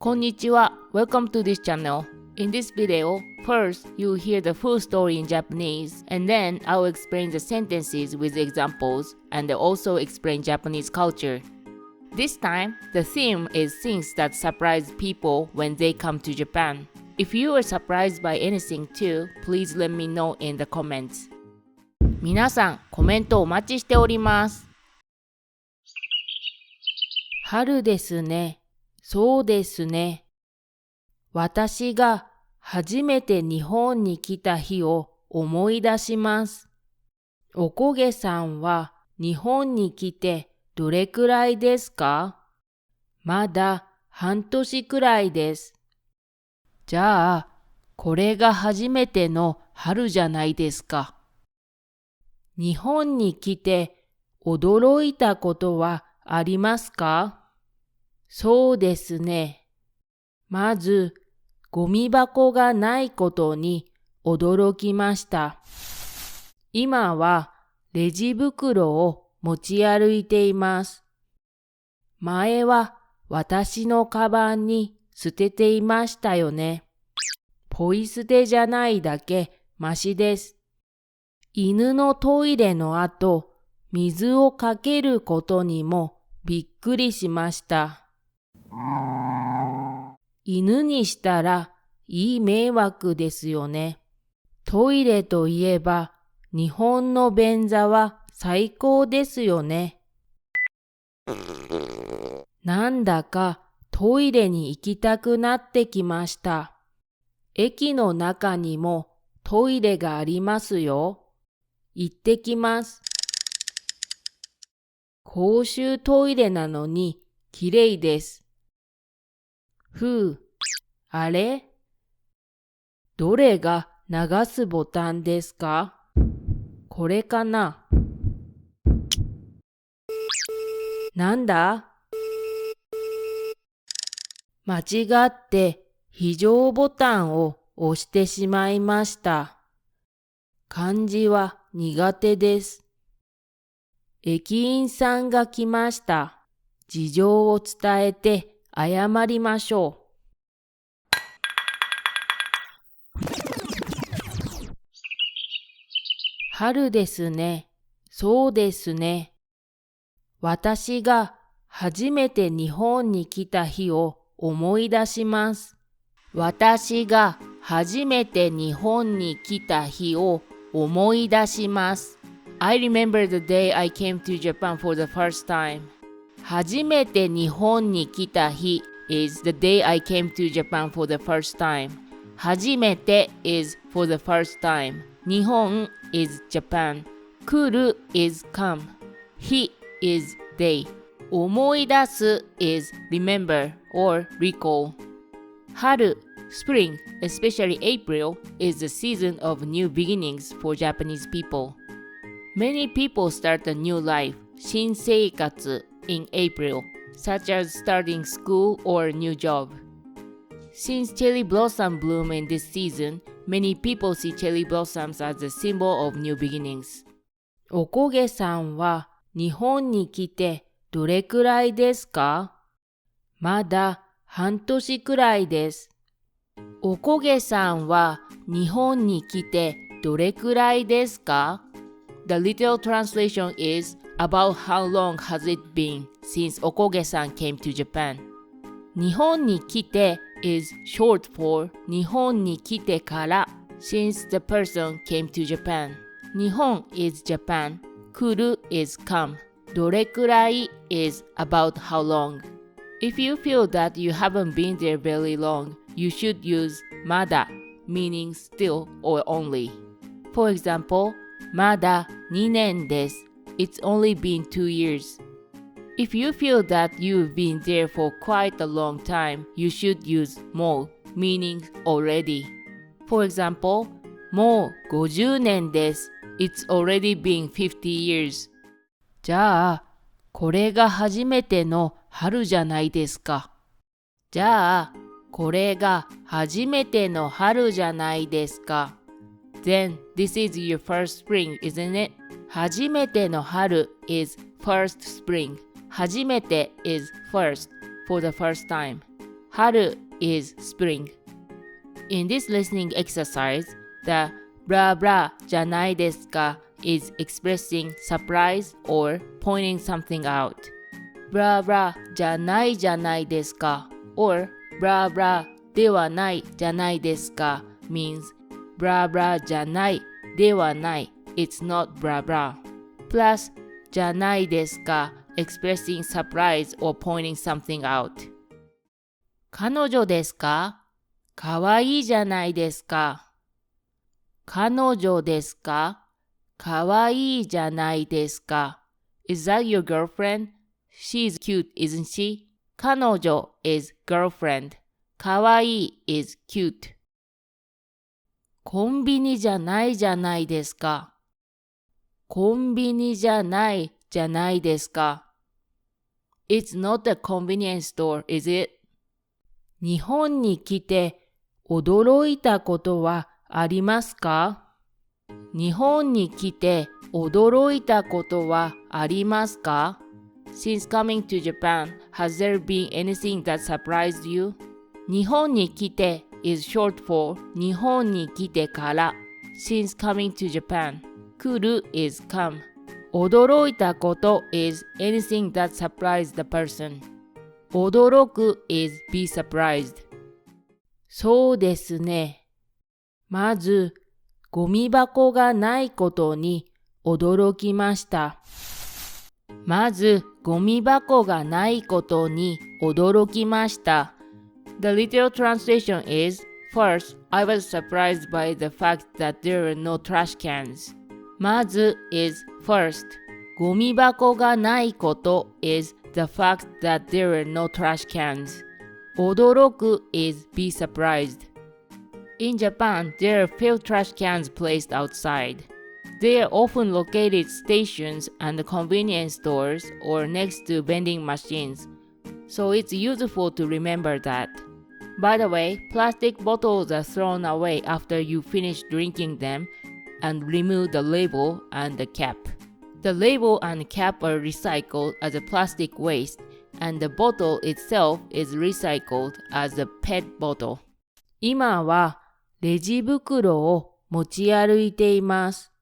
こんにちは。Welcome to this channel. In this video, first you'll hear the full story in Japanese, and then I'll explain the sentences with examples and also explain Japanese culture. This time, the theme is things that surprise people when they come to Japan. If you are surprised by anything too, please let me know in the comments. 皆さん、コメントお待ちしております。春ですね。そうですね。私が初めて日本に来た日を思い出します。おこげさんは日本に来てどれくらいですか？まだ半年くらいです。じゃあ、これが初めての春じゃないですか。日本に来て驚いたことはありますか？そうですね。まず、ゴミ箱がないことに驚きました。今はレジ袋を持ち歩いています。前は私のカバンに捨てていましたよね。ポイ捨てじゃないだけマシです。犬のトイレの後、水をかけることにもびっくりしました。犬にしたらいい迷惑ですよね。トイレといえば日本の便座は最高ですよね。なんだかトイレに行きたくなってきました。駅の中にもトイレがありますよ。行ってきます。公衆トイレなのにきれいです。あれ？どれが流すボタンですか？これかな？なんだ？間違って非常ボタンを押してしまいました。漢字は苦手です。駅員さんが来ました。事情を伝えて謝りましょう。春ですね。そうですね。私が初めて日本に来た日を思い出します。私が初めて日本に来た日を思い出します。I remember the day I came to Japan for the first time. 初めて日本に来た日 is the day I came to Japan for the first time. 初めて is for the first time. 日本 is Japan. 来る is come. 日 is day. 思い出す is remember or recall. 春 spring, especially April, is the season of new beginnings for Japanese people. Many people start a new life, 新生活 in April, such as starting school or a new job. Since cherry blossom bloom in this season, many people see cherry blossoms as a symbol of new beginnings. おこげさんは日本に来てどれくらいですか？まだ半年くらいです。おこげさんは日本に来てどれくらいですか？ The literal translation is about how long has it been since Okoge-san came to Japan. 日本に来て is short for 日本に来てから since the person came to Japan. 日本 is Japan. 来る is come. どれくらい is about how long. If you feel that you haven't been there very long, you should use まだ meaning still or only. For example, まだ2年です。It's only been 2 years. If you feel that you've been there for quite a long time, you should use も meaning already. For example, もう50年です。It's already been 50 years. じゃあ、これが初めての春じゃないですか。じゃあ、これが初めての春じゃないですか。Then, this is your first spring, isn't it? 初めての春 is first spring. 初めて is first, for the first time. Haru is spring. In this listening exercise, the blah blah じゃないですか is expressing surprise or pointing something out. Blah blah じゃないじゃないですか or blah blah ではないじゃないですか means blah blah じゃないではない it's not blah blah. Plus じゃないですか expressing surprise or pointing something out. 彼女ですかかわいいじゃないですか。彼女ですかかわいいじゃないですか。Is that your girlfriend? She's cute, isn't she? 彼女 is girlfriend. かわいい is cute. コンビニじゃないじゃないですか。コンビニじゃないじゃないですか。It's not a convenience store, is it? 日本に来て驚いたことはありますか？日本に来て驚いたことはありますか？ Since coming to Japan, has there been anything that surprised you? 日本に来て is short for 日本に来てから Since coming to Japan, 来る is come. 驚いたこと is anything that surprised the person. 驚く is be surprised. そうですね。まず、ゴミ箱がないことに驚きました。まず、ゴミ箱がないことに驚きました。The literal translation is, First, I was surprised by the fact that there were no trash cans. まず is first. ゴミ箱がないこと is the fact that there were no trash cans. 驚く is be surprised. In Japan, there are few trash cans placed outside. They are often located stations and convenience stores or next to vending machines, so it's useful to remember that. By the way, plastic bottles are thrown away after you finish drinking them and remove the label and the cap. The label and cap are recycled as a plastic waste, and the bottle itself is recycled as a PET bottle. 今はレジ袋を持ち歩いています。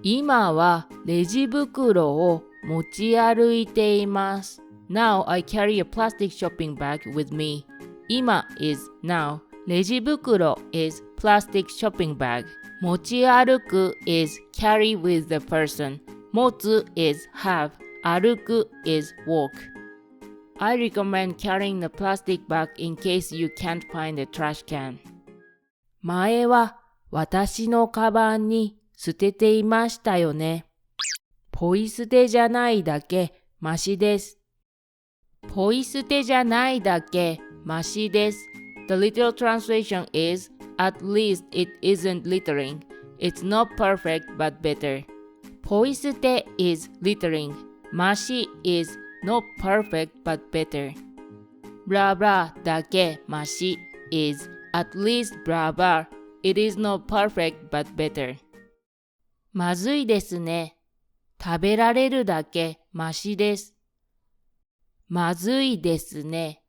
今はレジ袋を持ち歩いています。Now I carry a plastic shopping bag with me. 今 is now. レジ袋 is plastic shopping bag. 持ち歩く is carry with the person. 持つ is have. 歩く is walk.I recommend carrying a plastic bag in case you can't find a trash can. 前は私のカバンに捨てていましたよね。ポイ捨てじゃないだけマシです。ポイ捨てじゃないだけマシです。The literal translation is, at least it isn't littering. It's not perfect but better. ポイ捨て is littering. マシ is not perfect but better. Blah blah だけマシ is at least blah blah. It is not perfect but better. まずいですね。食べられるだけマシです。まずいですね。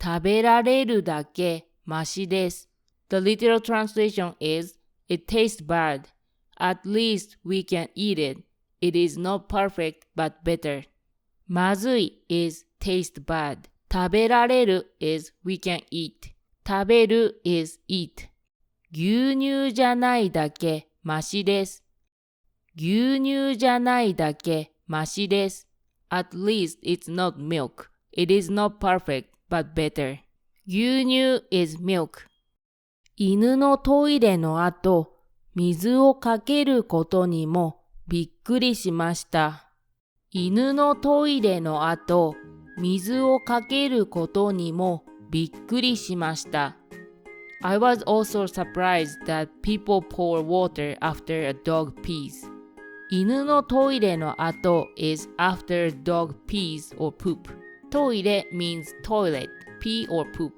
食べられるだけマシです。The literal translation is, it tastes bad. At least we can eat it. It is not perfect but better.まずい is taste bad. 食べられる is we can eat. 食べる is eat. 牛乳じゃないだけマシです。牛乳じゃないだけマシです。At least it's not milk. It is not perfect but better. 牛乳 is milk. 犬のトイレの後、水をかけることにもびっくりしました。犬のトイレの後、水をかけることにもびっくりしました。I was also surprised that people pour water after a dog pees. 犬のトイレの後 is after dog pees or poop. トイレ means toilet, pee or poop.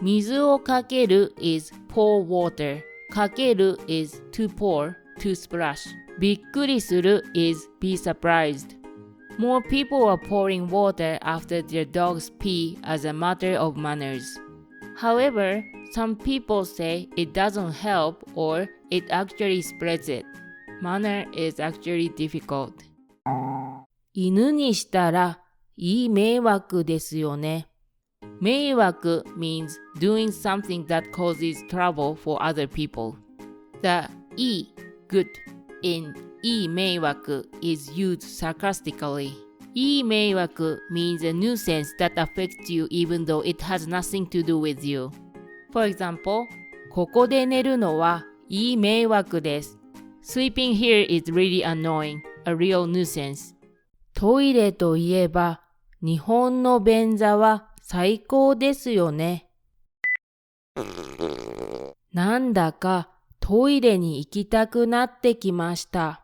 水をかける is pour water. かける is to pour, to splash. びっくりする is be surprised.More people are pouring water after their dogs pee as a matter of manners. However, some people say it doesn't help or it actually spreads it. Manner is actually difficult. 犬にしたらいい迷惑ですよね。迷惑 means doing something that causes trouble for other people. The いい good in いい迷惑 is used sarcastically. いい迷惑 means a nuisance that affects you even though it has nothing to do with you. For example, ここで寝るのはいい迷惑です。Sleeping here is really annoying, a real nuisance. トイレといえば、日本の便座は最高ですよね。なんだかトイレに行きたくなってきました。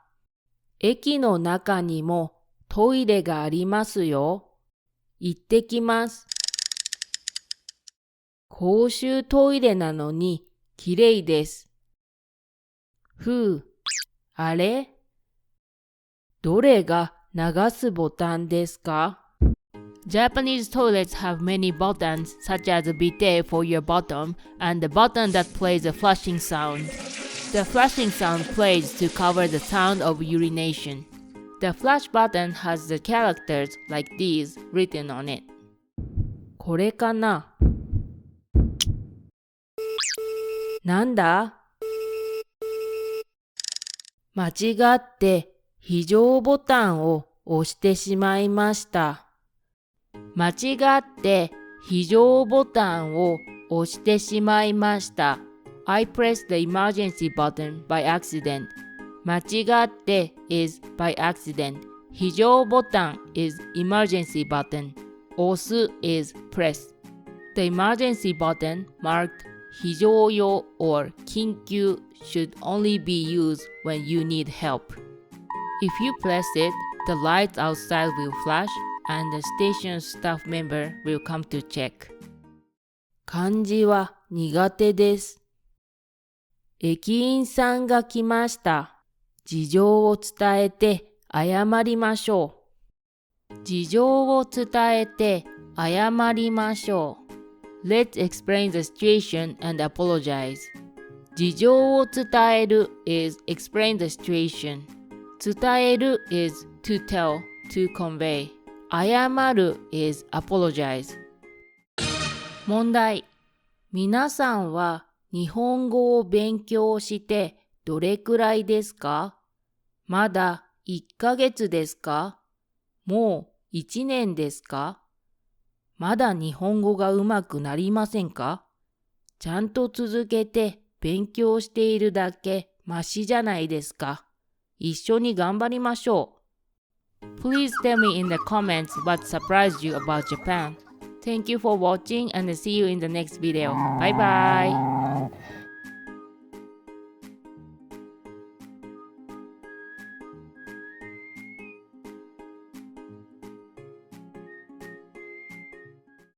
駅の中にもトイレがありますよ。行ってきます。公衆トイレなのにきれいです。あれ？どれが流すボタンですか？ Japanese toilets have many buttons, such as a bidet for your bottom and the button that plays a flushing sound. The flushing sound plays to cover the sound of urination. The flush button has the characters like these written on it. これかな？なんだ？間違って非常ボタンを押してしまいました。間違って非常ボタンを押してしまいました。I pressed the emergency button by accident. 間違って is by accident. 非常ボタン is emergency button. 押す is press. The emergency button marked 非常用 or 緊急 should only be used when you need help. If you press it, the lights outside will flash and the station staff member will come to check. 漢字は苦手です。駅員さんが来ました。事情を伝えて謝りましょう。事情を伝えて謝りましょう。Let's explain the situation and apologize. 事情を伝える is explain the situation. 伝える is to tell, to convey. 謝る is apologize. 問題。皆さんは日本語を勉強してどれくらいですか？まだ1ヶ月ですか？もう1年ですか？まだ日本語がうまくなりませんか？ちゃんと続けて勉強しているだけマシじゃないですか。一緒に頑張りましょう。Please tell me in the comments what surprised you about Japan. Thank you for watching and see you in the next video. Bye bye.